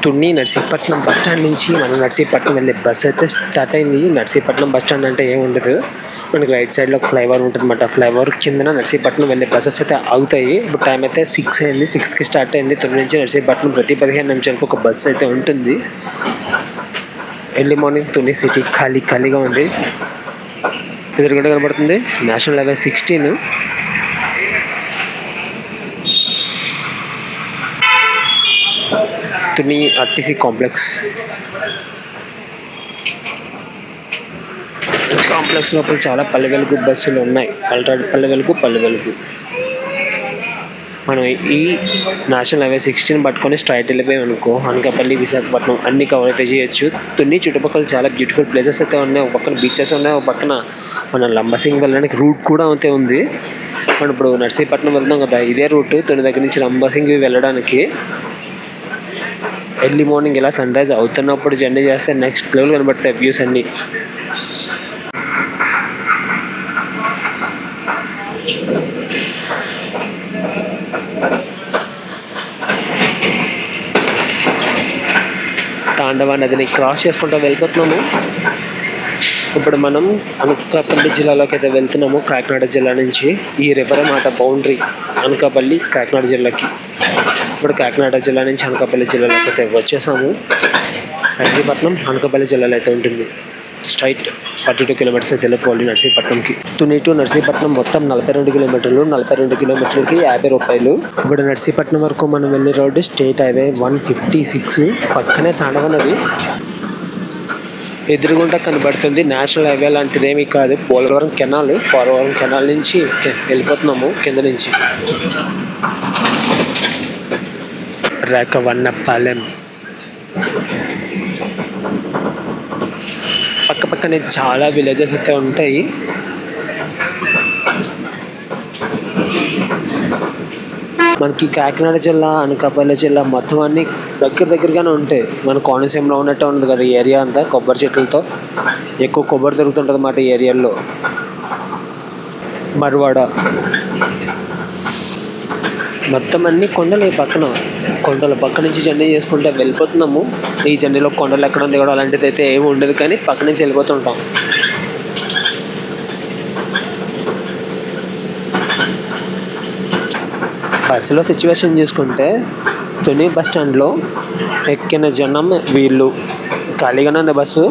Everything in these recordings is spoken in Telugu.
తుని నర్సీపట్నం బస్ స్టాండ్ నుంచి మనం నర్సీపట్నం వెళ్ళే బస్ అయితే స్టార్ట్ అయింది. నర్సీపట్నం బస్ స్టాండ్ అంటే ఏమి ఉండదు, మనకి రైట్ సైడ్లో ఒక ఫ్లైఓవర్ ఉంటుంది అన్నమాట. ఫ్లైఓవర్ కిందన నర్సీపట్నం వెళ్ళే బస్సెస్ అయితే ఆగుతాయి. ఇప్పుడు టైం అయితే 6 అయింది. 6కి స్టార్ట్ అయింది. తుని నుంచి నర్సీపట్నం ప్రతి 15 నిమిషాలకు ఒక బస్సు అయితే ఉంటుంది. ఎర్లీ మార్నింగ్ తుని సిటీ ఖాళీగా ఉంది. ఎదురుగడ్డ కనబడుతుంది national highway 16. Tuni RTC complex లోపల చాలా పల్లె వెలుగు బస్సులు ఉన్నాయి. పల్లె వెలుగు. మనం ఈ నేషనల్ హైవే 16 పట్టుకొని స్ట్రైట్ వెళ్ళిపోయాం అనుకో, అనకాపల్లి, విశాఖపట్నం అన్ని కవర్ అయితే చేయొచ్చు. తుని చుట్టుపక్కల చాలా బ్యూటిఫుల్ ప్లేసెస్ అయితే ఉన్నాయి. ఒక పక్కన బీచెస్ ఉన్నాయి, ఒక పక్కన మన లంబసింగి వెళ్ళడానికి రూట్ కూడా అయితే ఉంది. మనం ఇప్పుడు నర్సీపట్నం వెళ్తాం కదా, ఇదే రూట్ తుని దగ్గర నుంచి లంబసింగి వెళ్ళడానికి. ఎర్లీ మార్నింగ్ ఇలా సన్ రైజ్ అవుతున్నప్పుడు జర్నీ చేస్తే నెక్స్ట్ లెవెల్ కనబడతాయి వ్యూస్ అన్నీ. తాండవ నదిని క్రాస్ చేసుకుంటూ వెళ్ళిపోతున్నాము. ఇప్పుడు మనం అనకాపల్లి జిల్లాలోకి అయితే వెళ్తున్నాము. కాకినాడ జిల్లా నుంచి ఈ రివర్ మాట బౌండరీ అనకాపల్లి కాకినాడ జిల్లాకి. ఇప్పుడు కాకినాడ జిల్లా నుంచి అనకాపల్లి జిల్లాలోకి అయితే వచ్చేసాము. నర్సీపట్నం అనకాపల్లి జిల్లాలో అయితే ఉంటుంది. స్ట్రైట్ 42 కిలోమీటర్స్ అయితే వెళ్ళిపోవాలి నర్సీపట్నంకి. తుని టు నర్సీపట్నం మొత్తం 42 కిలోమీటర్లు. 42 కిలోమీటర్లకి 50 రూపాయలు. ఇప్పుడు నర్సీపట్నం వరకు మనం వెళ్ళే రోడ్డు స్టేట్ హైవే 156. పక్కనే తాండవ నది ఎదురుగుండా కనబడుతుంది. నేషనల్ హైవే లాంటిదేమీ కాదు, పోలవరం కెనాల్ నుంచి వెళ్ళిపోతున్నాము కింద నుంచి. రాకవన్నపాలెం పక్కనే చాలా విలేజెస్ అయితే ఉంటాయి. మనకి కాకినాడ జిల్లా, అనకాపల్లి జిల్లా మొత్తం అన్నీ దగ్గరగానే ఉంటాయి. మన కోనసీమలో ఉన్నట్టు ఉంది కదా ఈ ఏరియా అంతా, కొబ్బరి చెట్లతో ఎక్కువ కొబ్బరి దొరుకుతుంటుంది అన్నమాట ఈ ఏరియాలో. మరువాడ మొత్తం అన్ని కొండలు. ఈ కొండల పక్క నుంచి జర్నీ చేసుకుంటే వెళ్ళిపోతున్నాము. ఈ జర్నీలో కొండలు ఎక్కడ దిగడం అలాంటిది అయితే ఏమి ఉండదు, కానీ పక్క నుంచి వెళ్ళిపోతుంటాం. బస్సులో సిచ్యువేషన్ చూసుకుంటే తుని బస్ స్టాండ్లో ఎక్కిన జనం వీళ్ళు. ఖాళీగానే ఉంది బస్సు.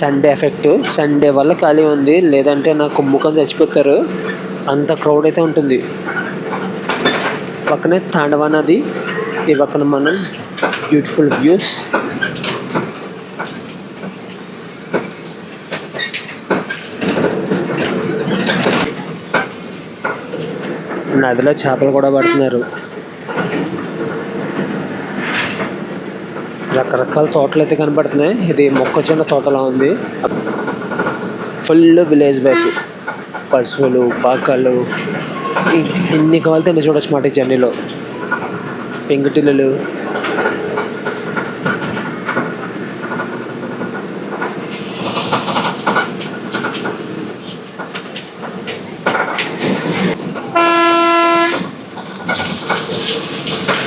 సండే ఎఫెక్ట్, సండే వల్ల ఖాళీ ఉంది, లేదంటే నాకు ముఖం చచ్చిపోతారు, అంత క్రౌడ్ అయితే ఉంటుంది. పక్కనే తాండవ నది, ఈ పక్కన మనం బ్యూటిఫుల్ వ్యూస్. నదిలో చేపలు కూడా పడుతున్నారు. రకరకాల తోటలు అయితే కనబడుతున్నాయి. ఇది మొక్కజొన్న తోటలా ఉంది. ఫుల్ విలేజ్ వైపు పశువులు, పాకాలు ఎన్ని కావాలితే ఎన్ని చూడొచ్చు మాట ఈ జర్నీలో. పెంకుటిల్లులు,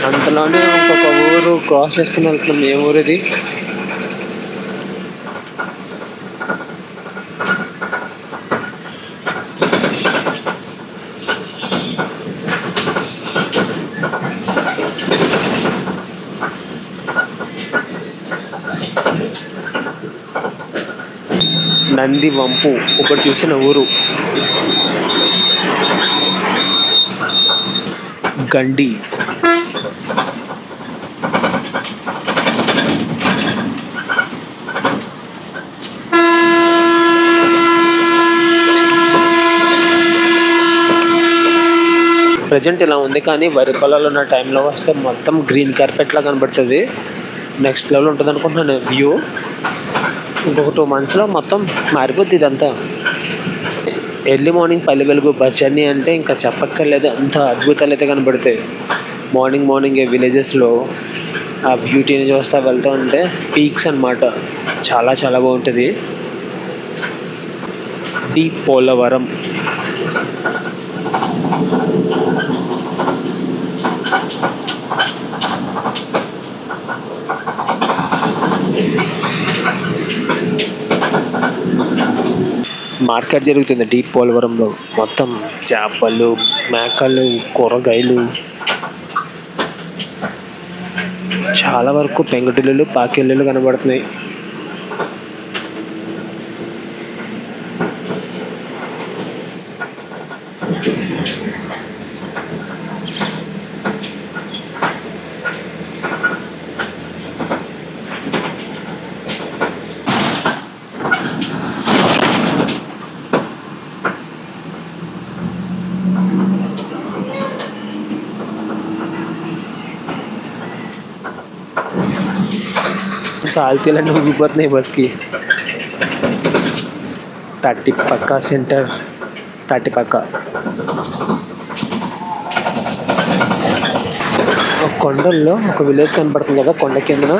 అంతలోనే ఇంకొక ఊరు క్రాస్ చేసుకుని వెళ్తున్నాం. ఏ ఊరు ఇది? నంది వంపు ఒకటి చూసిన ఊరు. గండి, ప్రజెంట్ ఇలా ఉంది, కానీ వరి పొలాలు ఉన్న టైంలో వస్తే మొత్తం గ్రీన్ కార్పెట్లా కనబడుతుంది. నెక్స్ట్ లెవెల్ ఉంటుంది అనుకుంటున్నాను వ్యూ. ఇంకొక 2 monthsలో మొత్తం మారిపోద్ది ఇదంతా. Early morning Palle Velugu bus journey అంటే ఇంకా చెప్పక్కర్లేదు, అంత అద్భుతాలు అయితే కనబడతాయి. మార్నింగ్ విలేజెస్లో ఆ బ్యూటీని చూస్తా వెళ్తూ ఉంటే పీక్స్ అన్నమాట. చాలా బాగుంటుంది. డి పోలవరం. మార్కెట్ జరుగుతుంది డీప్ పోలవరంలో. మొత్తం చేపలు, మేకలు, కూరగాయలు, చాలా వరకు పెంకుటిల్లులు, పాకిల్లులు కనబడుతున్నాయి. సాల్తీలన్నీ ఊగిపోతున్నాయి బస్కి. తాటిపక్క సెంటర్, తాటిపక్క ఒక కొండల్లో ఒక విలేజ్ కనపడుతుంది కదా, కొండ కిందన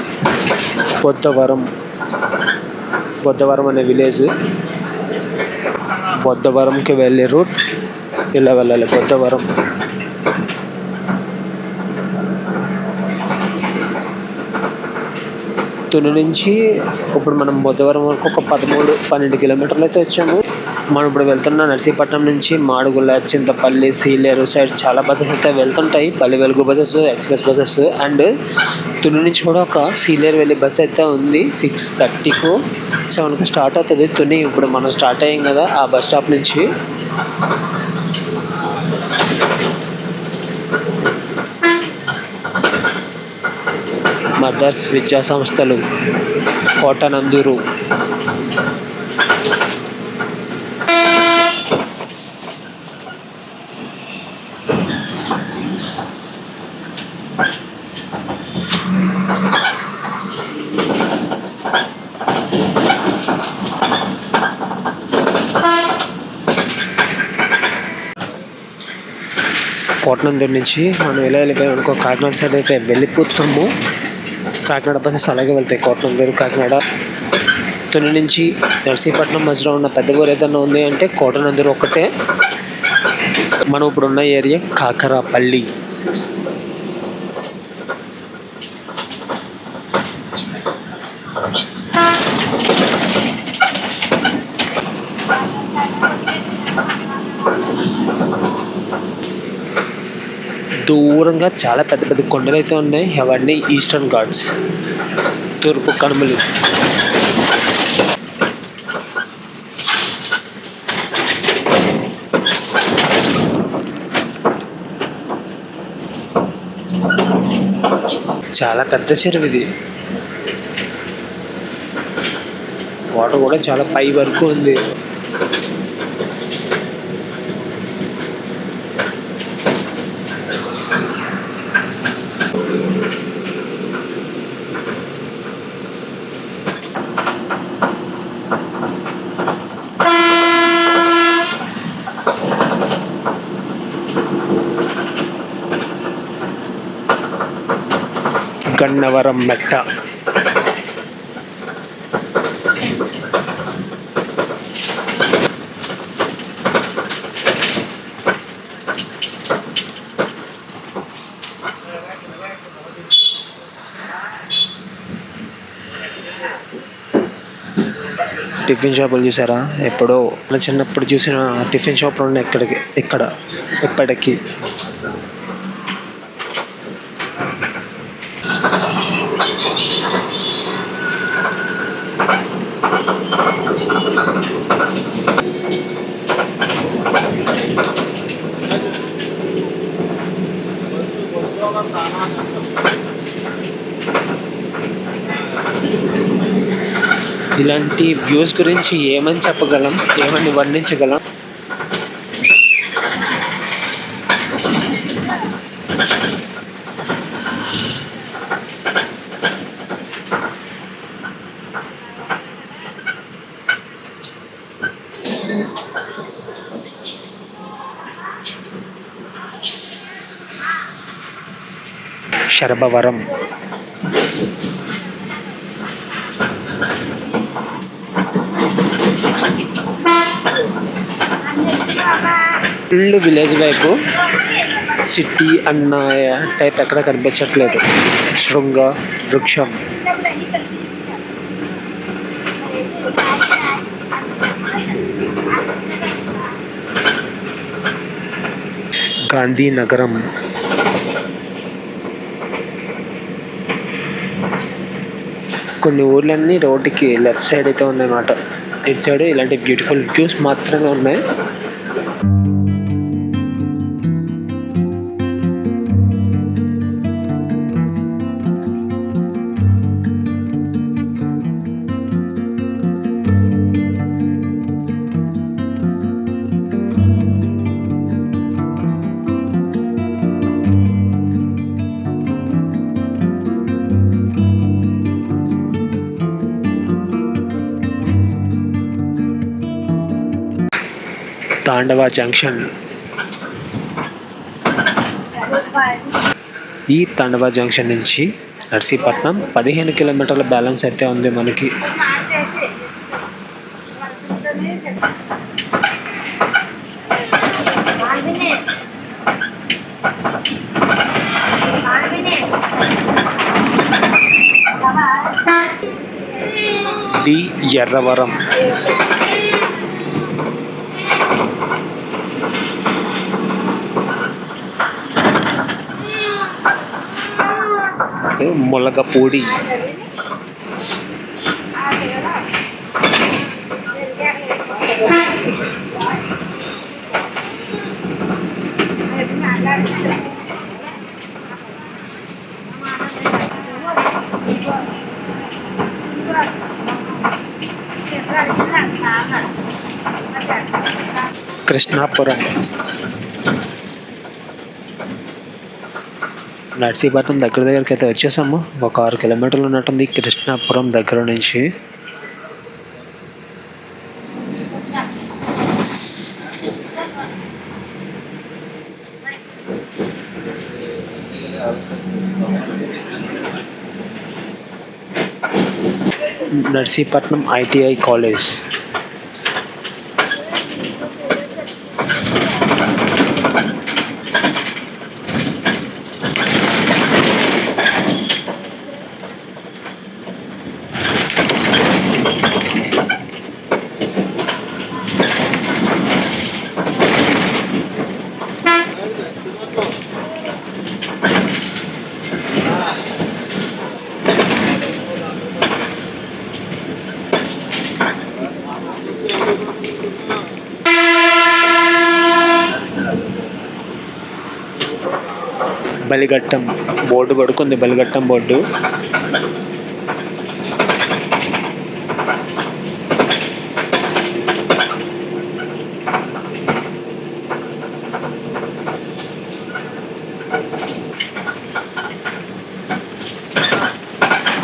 బొద్దవరం అనే విలేజ్. బొద్దవరంకి వెళ్ళే రూట్ ఇలా వెళ్ళాలి. బొద్దవరం తుని నుంచి ఇప్పుడు మనం బొద్దవరం వరకు ఒక 13-12 కిలోమీటర్లు అయితే వచ్చాము. మనం ఇప్పుడు వెళ్తున్న నర్సీపట్నం నుంచి మాడుగుల, చింతపల్లి, సీలేరు సైడ్ చాలా బస్సెస్ అయితే వెళ్తుంటాయి. పల్లి వెలుగు buses, express buses. And Tuni నుంచి కూడా ఒక సీలేరు వెళ్ళే బస్సు అయితే ఉంది. 6:30కు 7కు స్టార్ట్ అవుతుంది తుని. ఇప్పుడు మనం స్టార్ట్ అయ్యాం కదా ఆ బస్ స్టాప్ నుంచి. మదర్స్ విద్యా సంస్థలు, కోటనందూరు. కోటనందూరు నుంచి మనం ఎలా వెళ్ళిపోయాం అనుకో, కాకినాడ సైడ్ అయితే వెళ్ళిపోతాము. కాకినాడ బస్సెస్ అలాగే వెళ్తాయి. కోటనందూరు, కాకినాడ. తుని నుంచి నర్సీపట్నం మధ్యలో ఉన్న పెద్ద ఊరు ఏదైనా ఉంది అంటే కోటనందూరు ఒక్కటే. మనం ఇప్పుడున్న ఏరియా కాకరాపల్లి. దూరంగా చాలా పెద్ద పెద్ద కొండలు అయితే ఉన్నాయి. అవన్నీ ఈస్టర్న్ ఘాట్స్, తూర్పు కనుమలు. చాలా పెద్ద చెరువు ఇది. వాటర్ కూడా చాలా పై వరకు ఉంది. గన్నవరం మెట్ట. టిఫిన్ షాపులు చూసారా? ఎప్పుడో చిన్నప్పుడు చూసిన టిఫిన్ షాపులు ఉన్నాయి ఇక్కడ ఇప్పటికీ. ఇలాంటి వ్యూస్ గురించి ఏమని చెప్పగలం, ఏమని వర్ణించగలం? శరభవరం. ఫుల్ విలేజ్ వైపు, సిటీ అన్న టైప్ ఎక్కడ కనిపించట్లేదు. శృంగ వృక్షం. గాంధీనగరం. కొన్ని ఊర్లన్నీ రోడ్డుకి లెఫ్ట్ సైడ్ అయితే ఉన్నాయన్నమాట. ఇటు సైడ్ ఇలాంటి బ్యూటిఫుల్ వ్యూస్ మాత్రమే ఉన్నాయి. తాండవ జంక్షన్. ఈ తాండవ జంక్షన్ నుంచి నర్సీపట్నం 15 కిలోమీటర్ల బ్యాలెన్స్ అయితే ఉంది మనకి. డి ఎర్రవరం. ములగపూడి. కృష్ణాపురం. నర్సీపట్నం దగ్గరికి అయితే వచ్చేసాము. ఒక 6 కిలోమీటర్లు ఉన్నట్టుంది కృష్ణాపురం దగ్గర నుంచి. Narsipatnam ITI college. Balighattam board పడుకుంది. బలిఘట్టం బోర్డు.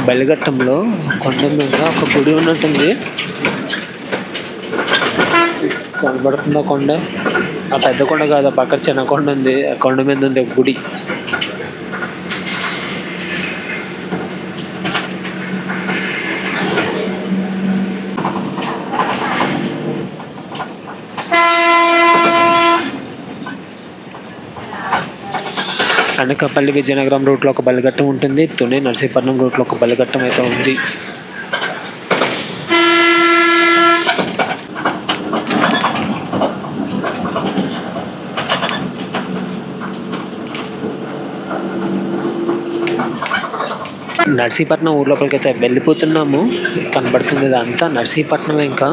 బలిఘట్టంలో కొండ మీద ఒక గుడి ఉన్నట్టుంది. కనబడుతుందా కొండ? ఆ పెద్ద కొండ కాదు, పక్కన చిన్న కొండ ఉంది. ఆ కొండ మీద ఉంది ఒక గుడి. అనకాపల్లి విజయనగరం రూట్లో ఒక బలిఘట్టం ఉంటుంది. తుని నర్సీపట్నం రూట్లో ఒక బలిఘట్టం అయితే ఉంది. నర్సీపట్నం ఊరు లోపలికి అయితే వెళ్ళిపోతున్నాము. కనబడుతుంది ఇదంతా నర్సీపట్నం. ఇంకా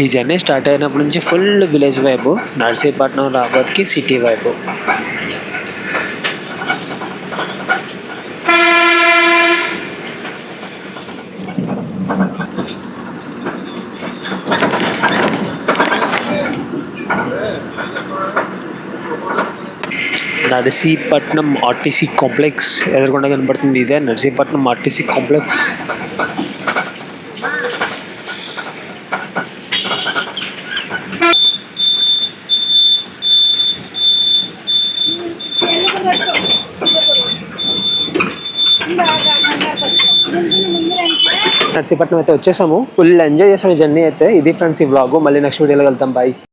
ఈ జర్నీ స్టార్ట్ అయినప్పటి నుంచి ఫుల్ విలేజ్ వైపు. నర్సీపట్నం రాబోత్కి సిటీ వైపు. నర్సీపట్నం RTC కాంప్లెక్స్ ఎదురుకుండా కనబడుతుంది. ఇదే నర్సీపట్నం RTC కాంప్లెక్స్. నర్సీపట్నం అయితే వచ్చేసాము. ఫుల్ ఎంజాయ్ చేసాము ఈ జర్నీ అయితే. ఇది ఫ్రెండ్స్ ఈ వ్లాగ్. మళ్ళీ నెక్స్ట్ వీడియోలో వెళ్తాం. బాయ్.